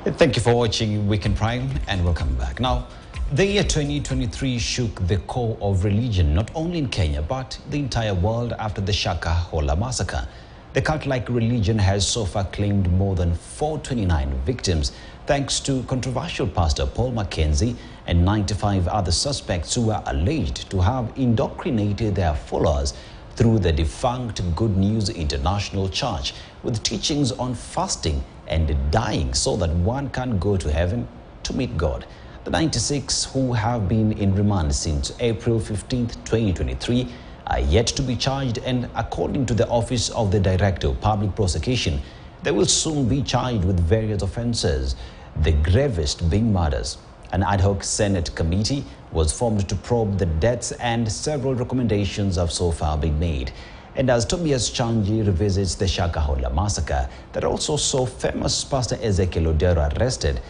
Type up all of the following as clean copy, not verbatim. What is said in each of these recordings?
Thank you for watching Weekend Prime and welcome back. Now, the year 2023 shook the core of religion, not only in Kenya, but the entire world after the Shakahola massacre. The cult-like religion has so far claimed more than 429 victims, thanks to controversial pastor Paul Mackenzie and 95 other suspects who are alleged to have indoctrinated their followers through the defunct Good News International Church with teachings on fasting and dying so that one can go to heaven to meet God. The 96 who have been in remand since April 15, 2023 are yet to be charged, and according to the Office of the Director of Public Prosecution, they will soon be charged with various offences, the gravest being murders. An ad hoc Senate committee was formed to probe the deaths, and several recommendations have so far been made. And as Tobias Chanji revisits the Shakahola massacre that also saw famous Pastor Ezekiel arrested,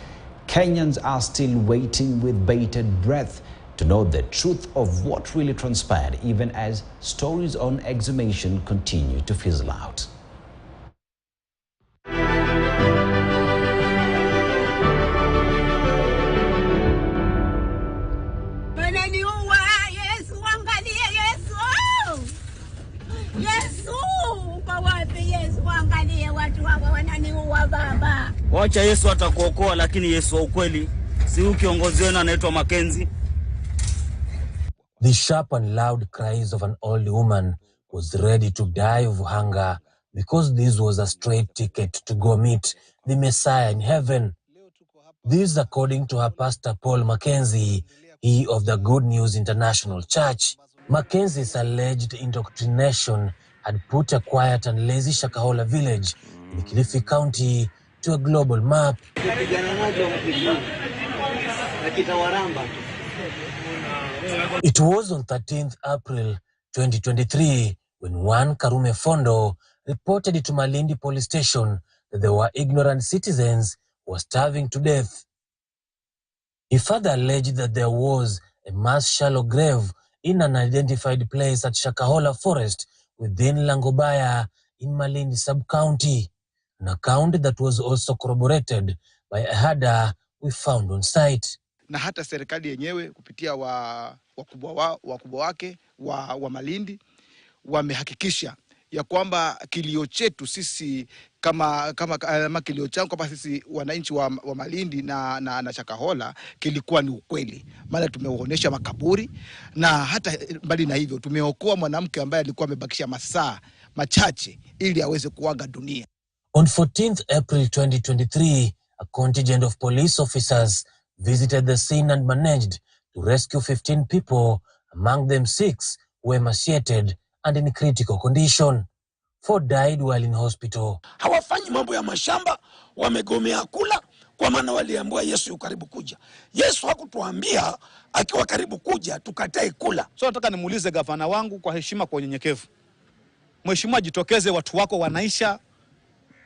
Kenyans are still waiting with bated breath to know the truth of what really transpired, even as stories on exhumation continue to fizzle out. Wacha Yesu atakuokoa, lakini Yesu wa ukweli si huyu kiongozi wenu anaitwa Mackenzie. The sharp and loud cries of an old woman was ready to die of hunger because this was a straight ticket to go meet the Messiah in heaven. This according to her pastor Paul Mackenzie, he of the Good News International Church. Mackenzie's alleged indoctrination had put a quiet and lazy Shakahola village in Kilifi County to a global map. It was on 13th April 2023 when one Karume Fondo reported to Malindi police station that there were ignorant citizens who were starving to death. He further alleged that there was a mass shallow grave in an identified place at Shakahola Forest within Langobaya in Malindi sub-county, an account that was also corroborated by a herder we found on site. Na hata serikali yenyewe kupitia wakubwa wake wa Malindi wamehakikisha ya kwamba kilio chetu sisi kama kilio changu kwamba sisi wananchi wa Malindi na Shakahola kilikuwa ni ukweli. Maana tumeonyesha makaburi, na hata mbali na hivyo tumeokoa mwanamke ambaye alikuwa amebakisha masaa machache ili aweze kuaga dunia. On 14th April 2023, a contingent of police officers visited the scene and managed to rescue 15 people, among them 6 were emaciated and in critical condition. 4 died while in hospital. Hawafanyi mambo ya mashamba, wamegomea kula kwa maana waliambiwa Yesu yuko karibu kuja. Yesu hakutuambia akiwa karibu kuja tukatae kula. So nataka nimuulize gavana wangu kwa heshima, kwa unyenyekevu. Mheshimiwa, jitokeze, watu wako wanaisha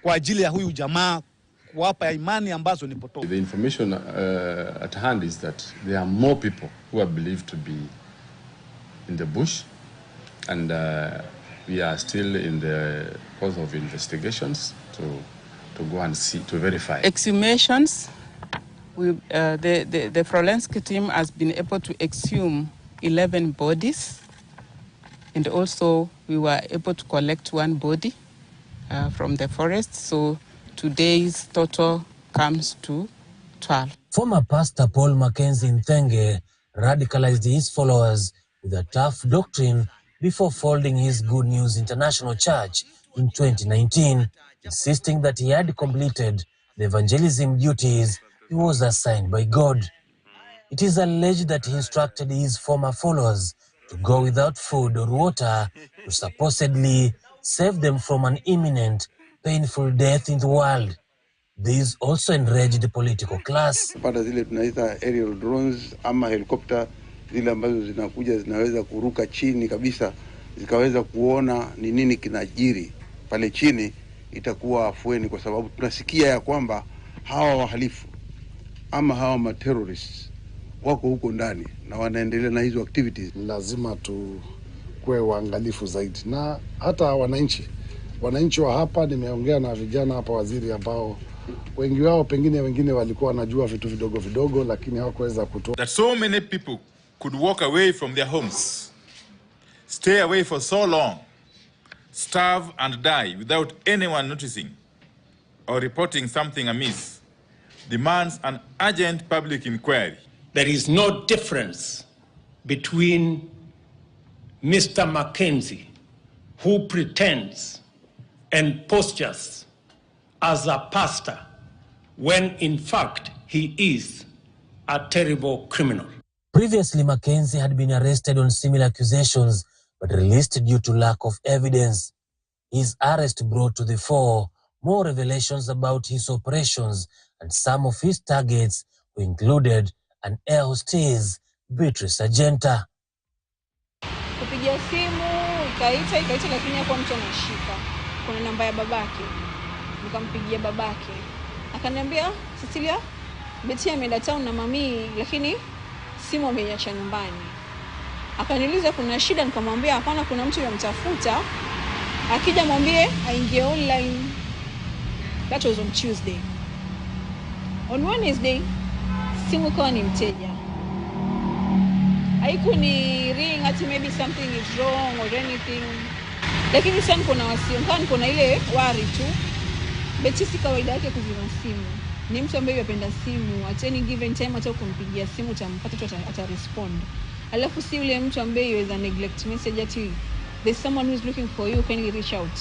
kwa ajili ya huyu jamaa, kuwapa imani ambazo ni potofu. The information at hand is that there are more people who are believed to be in the bush, and we are still in the course of investigations to go and see, to verify. Exhumations, the forensic team has been able to exhume 11 bodies, and also we were able to collect 1 body from the forest. So today's total comes to 12. Former pastor Paul Mackenzie Nthenge radicalized his followers with a tough doctrine before folding his Good News International Church in 2019, insisting that he had completed the evangelism duties he was assigned by God. It is alleged that he instructed his former followers to go without food or water to supposedly save them from an imminent, painful death in the world. This also enraged the political class. Pata zile tunaita aerial drones ama helicopter, zile ambazo zinakuja zinaweza kuruka chini kabisa, zikaweza kuona ni nini kinajiri pale chini, itakuwa afueni, kwa sababu tunasikia ya kwamba hawa wahalifu ama hawa ma-terrorists wako huko ndani na wanaendelea na hizo activities. Lazima tukue waangalifu zaidi, na hata wananchi wa hapa, nimeongea na vijana hapa waziri ambao Wengi wao pengine wengine walikuwa wanajua vitu vidogo vidogo, lakini hawakuweza kutoa. That so many people could walk away from their homes, stay away for so long, starve and die without anyone noticing or reporting something amiss, demands an urgent public inquiry. There is no difference between Mr. Mackenzie, who pretends and postures as a pastor, when in fact he is a terrible criminal. Previously, Mackenzie had been arrested on similar accusations but released due to lack of evidence. His arrest brought to the fore more revelations about his operations, and some of his targets who included an air hostess, Beatrice Agenta. Kupigia simu, ikaita lakini hakuwa mtu anashika. Kuna namba ya babake. Nikampigia babake. Akaniambia, Cecilia, Betty ameenda town na mami, lakini simu ameiacha nyumbani. Akaniuliza kuna shida, nikamwambia hapana, kuna mtu yamtafuta. Akija mwambie aingie online. That was on Tuesday. On Wednesday, simu kwa ni mteja. Haikuni ring ati maybe something is wrong or anything. Lakini sasa niko na ile worry tu. Betty si kawaida yake kuzima simu. Ni mtu ambaye anapenda simu. At any given time hata kumpigia simu utampata tu atarespond. Alafu si yule mtu ambaye yuweza neglect message ati there's someone who is looking for you, can you reach out?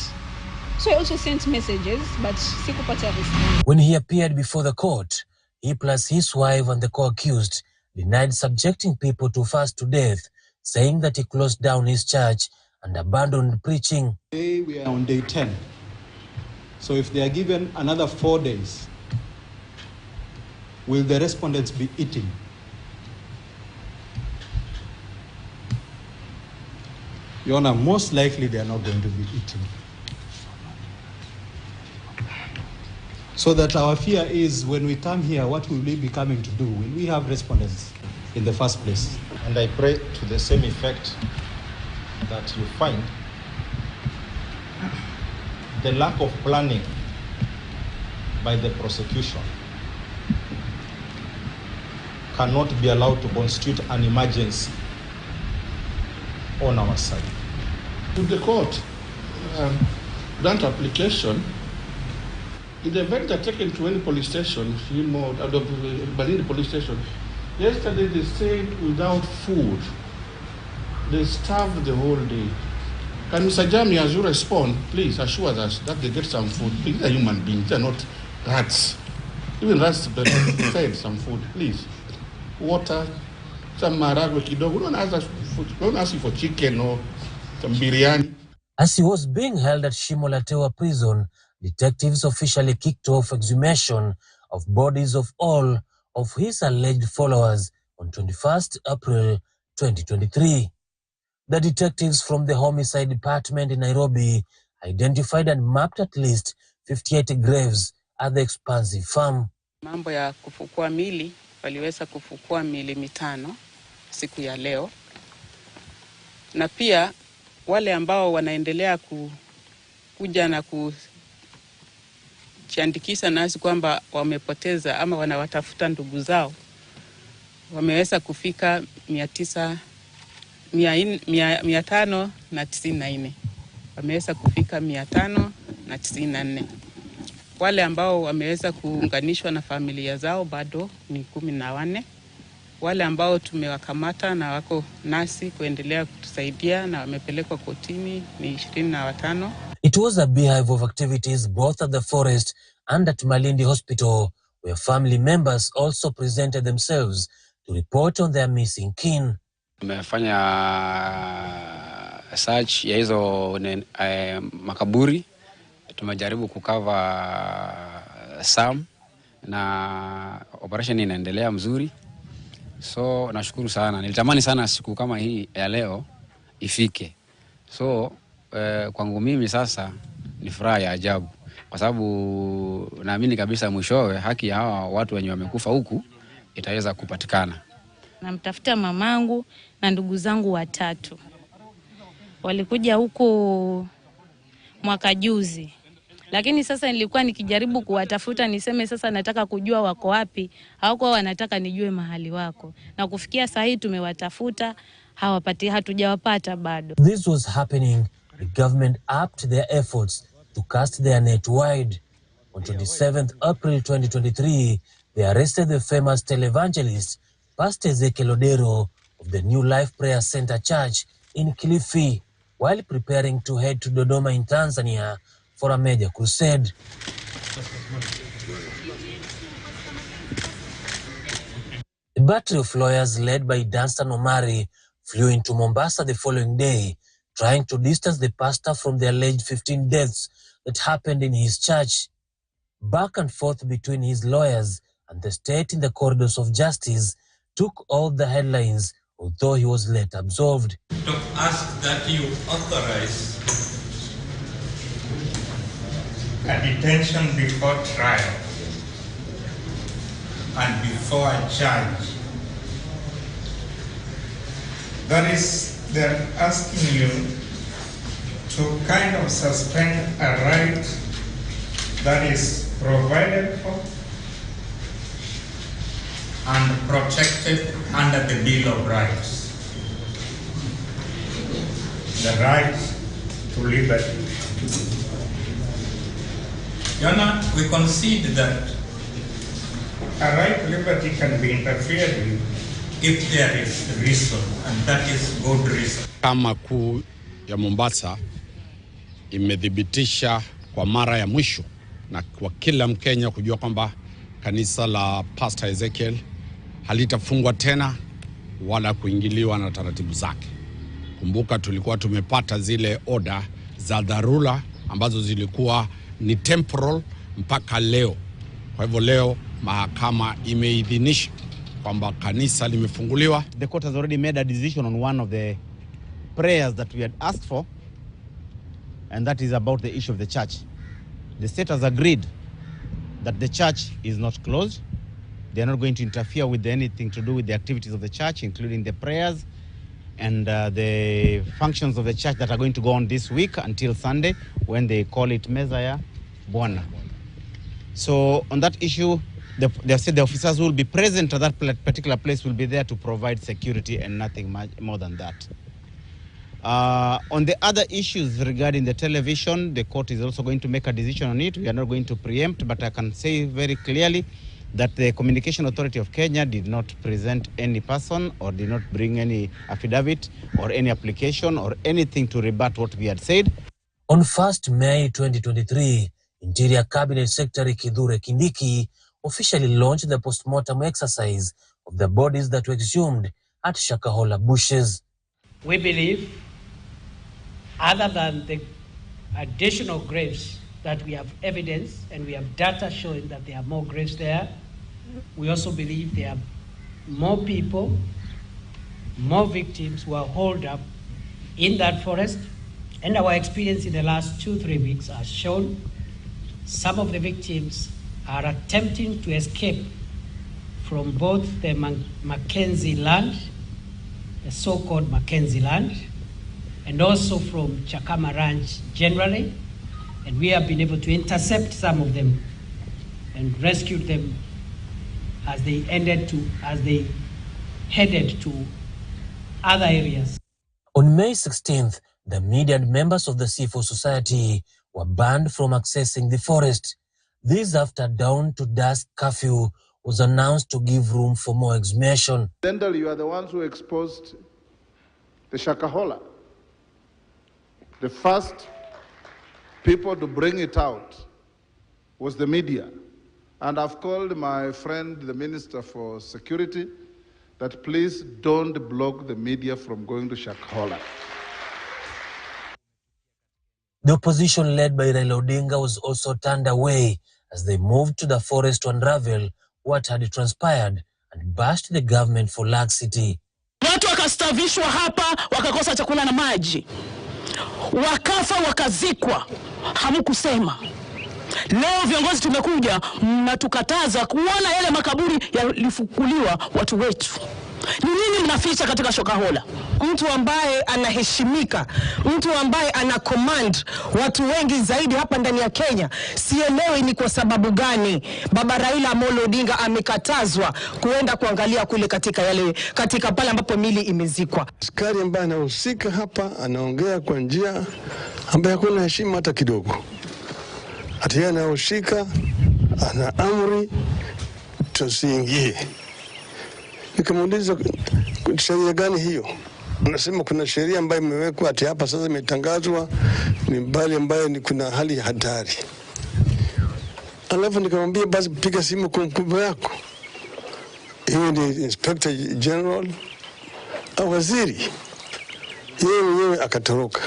So I also sent messages but sikupata response. When he appeared before the court, he plus his wife and the co-accused denied subjecting people to fast to death, saying that he closed down his church and abandoned preaching. Today we are on day 10. So if they are given another 4 days, will the respondents be eating? Your Honor, most likely they are not going to be eating. So that our fear is when we come here, what will we be coming to do? Will we have respondents in the first place? And I pray to the same effect that you find the lack of planning by the prosecution cannot be allowed to constitute an emergency on our side. To the court, grant application. In the event they're taken to any police station, Balindi police station, yesterday they stayed without food. They starved the whole day. Can Mr. Jami, as you respond, please assure us that they get some food? These are human beings, they're not rats. Even rats fed some food, please. Water, some maragwe kidogo. Don't ask you for chicken or some biryani. As he was being held at Shimolatewa prison, detectives officially kicked off exhumation of bodies of all of his alleged followers on 21st April 2023. The detectives from the Homicide Department in Nairobi identified and mapped at least 58 graves at the expansive farm. Mambo ya kufukua mili, waliweza kufukua mili 5 siku ya leo. Na pia wale ambao wanaendelea kuja na kujiandikisha nasi kwamba wamepoteza ama wanawatafuta ndugu zao, wameweza kufika 594. Wameweza kufika 594. Wale ambao wameweza kuunganishwa na familia zao bado ni 14. Wale ambao tumewakamata na wako nasi kuendelea kutusaidia na wamepelekwa kotini ni 25. It was a beehive of activities both at the forest and at Malindi Hospital, where family members also presented themselves to report on their missing kin. Tumefanya search ya hizo makaburi. Tumejaribu kukava some na operation inaendelea mzuri. So nashukuru sana. Nilitamani sana siku kama hii ya leo ifike. So kwangu mimi sasa ni furaha ya ajabu, kwa sababu naamini kabisa mwishowe haki ya hawa watu wenye wamekufa huku itaweza kupatikana. Namtafuta mamangu na ndugu zangu 3. Walikuja huko mwaka juzi, Lakini sasa nilikuwa nikijaribu kuwatafuta niseme sasa nataka kujua wako wapi, hawakuwa wanataka nijue mahali wako. Na kufikia saa hii tumewatafuta, hatujawapata bado. This was happening, the government upped their efforts to cast their net wide. On 27th April 2023, they arrested the famous televangelist, Pastor Ezekiel of the New Life Prayer Center Church in Kilifi, while preparing to head to Dodoma in Tanzania for a major crusade. A battery of lawyers led by Danstan Omari flew into Mombasa the following day, trying to distance the pastor from the alleged 15 deaths that happened in his church. Back and forth between his lawyers and the state in the corridors of justice took all the headlines, although he was later absolved. To ask that you authorize a detention before trial and before a judge. That is, they're asking you to kind of suspend a right that is provided for and protected under the Bill of Rights. The right to liberty. Your Honor, we concede that a right to liberty can be interfered with if there is reason, and that is good reason. Kama kuu ya Mombasa imedhibitisha kwa mara ya mwisho na kwa kila Mkenya kujua kwamba kanisa la Pastor Ezekiel halitafungwa tena wala kuingiliwa na taratibu zake. Kumbuka tulikuwa tumepata zile order za dharura ambazo zilikuwa ni temporal mpaka leo. Kwa hivyo leo mahakama imeidhinisha kwamba kanisa limefunguliwa. The court has already made a decision on one of the prayers that we had asked for, and that is about the issue of the church. The state has agreed that the church is not closed. They are not going to interfere with anything to do with the activities of the church, including the prayers and the functions of the church that are going to go on this week until Sunday, when they call it Messiah Bwana. So on that issue, they have said the officers who will be present at that particular place will be there to provide security and nothing much more than that. On the other issues regarding the television, the court is also going to make a decision on it. We are not going to preempt, but I can say very clearly that the Communication Authority of Kenya did not present any person or did not bring any affidavit or any application or anything to rebut what we had said. On 1st May 2023, Interior Cabinet Secretary Kithure Kindiki officially launched the post-mortem exercise of the bodies that were exhumed at Shakahola bushes. We believe, other than the additional graves that we have evidence and we have data showing that there are more graves there, we also believe there are more people, more victims who are holed up in that forest. And our experience in the last 2-3 weeks has shown some of the victims are attempting to escape from both the Mackenzie land, the so-called Mackenzie land, and also from Chakama Ranch generally. And we have been able to intercept some of them and rescue them as they headed to other areas. On May 16th, the media and members of the C4 Society were banned from accessing the forest. This after dawn to dusk curfew was announced to give room for more exhumation. Incidentally, you are the ones who exposed the Shakahola. The first people to bring it out was the media. And I've called my friend, the Minister for Security, that please don't block the media from going to Shakahola. The opposition led by Raila Odinga was also turned away as they moved to the forest to unravel what had transpired and bashed the government for laxity. Watu wakastavishwa hapa, wakakosa chakula na maji. Wakafa wakazikwa, hamkusema. Leo viongozi tumekuja, mnatukataza kuona yale makaburi yalifukuliwa watu wetu. Ni nini mnaficha katika Shakahola? Mtu ambaye anaheshimika, mtu ambaye ana command watu wengi zaidi hapa ndani ya Kenya. Sielewi ni kwa sababu gani Baba Raila Amolo Odinga amekatazwa kuenda kuangalia kule katika pale ambapo mili imezikwa. Askari ambaye anahusika hapa anaongea kwa njia ambayo hakuna heshima hata kidogo. Hata anahusika, ana amri tusiingie. Nikamuuliza sheria gani hiyo? Unasema kuna sheria ambayo imewekwa ati hapa sasa imetangazwa ni mbali ambayo ni kuna hali ya hatari. Alafu nikamwambia basi piga simu kwa mkubwa wako. Yeye ni Inspector General au waziri. Yeye mwenyewe akatoroka.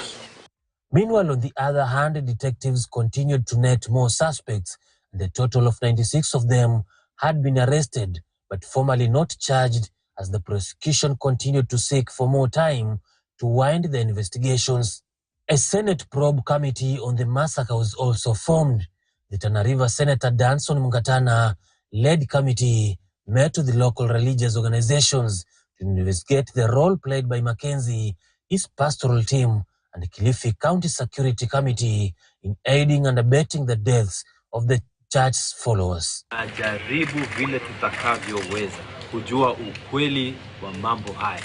Meanwhile, on the other hand, detectives continued to net more suspects, and a total of 96 of them had been arrested, but formally not charged, as the prosecution continued to seek for more time to wind the investigations. A Senate probe committee on the massacre was also formed. The Tana River Senator Danson Mungatana-led committee met with the local religious organizations to investigate the role played by Mackenzie, his pastoral team, and the Kilifi County Security Committee in aiding and abetting the deaths of the church's followers. Ajaribu vile tutakavyoweza kujua ukweli wa mambo haya.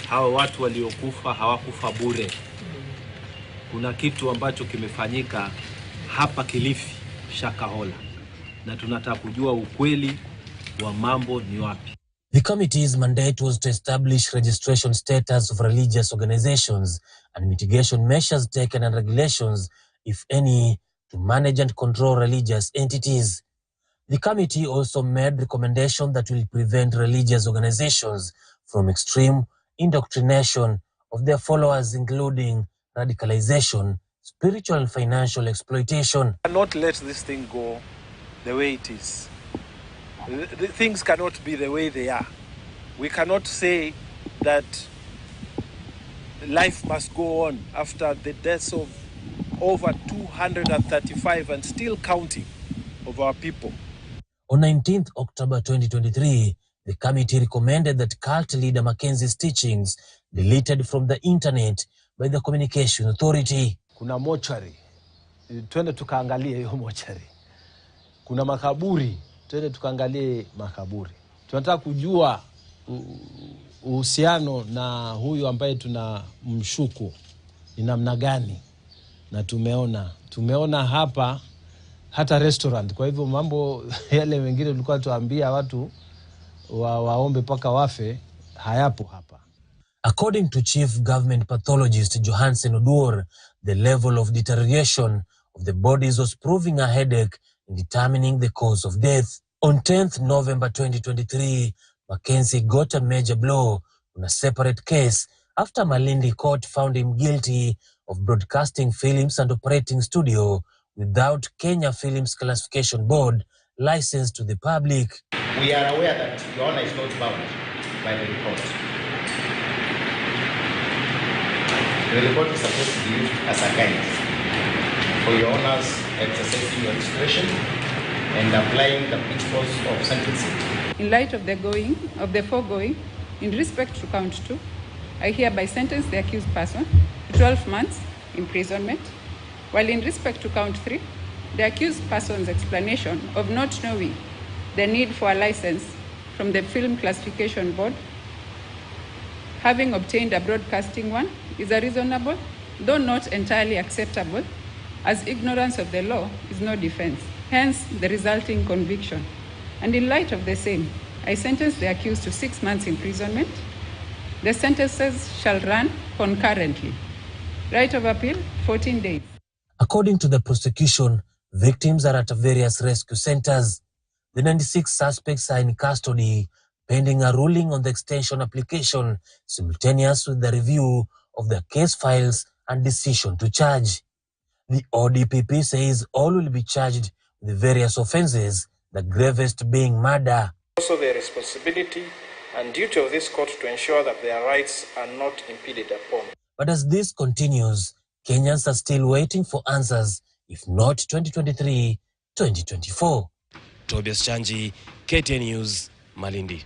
Hawa watu waliokufa hawakufa bure. Kuna kitu ambacho kimefanyika hapa Kilifi, Shakahola, na tunataka kujua ukweli wa mambo ni wapi. The committee's mandate was to establish registration status of religious organizations and mitigation measures taken and regulations, if any, to manage and control religious entities. The committee also made recommendations that will prevent religious organizations from extreme indoctrination of their followers, including radicalization, spiritual and financial exploitation. We cannot let this thing go the way it is. The things cannot be the way they are. We cannot say that life must go on after the deaths of over 235 and still counting of our people. On 19th October 2023, the committee recommended that cult leader Mackenzie's teachings deleted from the internet by the Communication Authority. Kuna mochari, twende tukaangalie hiyo mochari. Kuna makaburi, twende tukaangalie makaburi. Tunataka kujua uhusiano na huyu ambaye tunamshuku ni namna gani, na tumeona hapa hata restaurant. Kwa hivyo mambo yale mengine tulikuwa tuambia watu waombe paka wafe hayapo hapa. According to Chief Government Pathologist Johansen Oduor, the level of deterioration of the bodies was proving a headache in determining the cause of death. On 10th November 2023, Mackenzie got a major blow on a separate case after Malindi Court found him guilty of broadcasting films and operating studio without Kenya Films Classification Board license to the public. We are aware that Your Honor is not bound by the report. The report is supposed to be used as a guide for Your Honor's exercising your discretion and applying the principles of sentencing. In light of the foregoing, in respect to count 2, I hereby sentence the accused person to 12 months imprisonment, while in respect to count 3, the accused person's explanation of not knowing the need for a license from the Film Classification Board, having obtained a broadcasting one, is a reasonable, though not entirely acceptable, as ignorance of the law is no defense, hence the resulting conviction. And in light of the same, I sentence the accused to 6 months imprisonment. The sentences shall run concurrently. Right of appeal, 14 days. According to the prosecution, victims are at various rescue centers. The 96 suspects are in custody, pending a ruling on the extension application, simultaneous with the review of the case files and decision to charge. The ODPP says all will be charged with the various offenses, the gravest being murder. Also the responsibility and duty of this court to ensure that their rights are not impeded upon. But as this continues, Kenyans are still waiting for answers, if not 2023, 2024. Tobias Chanji, KTN News, Malindi.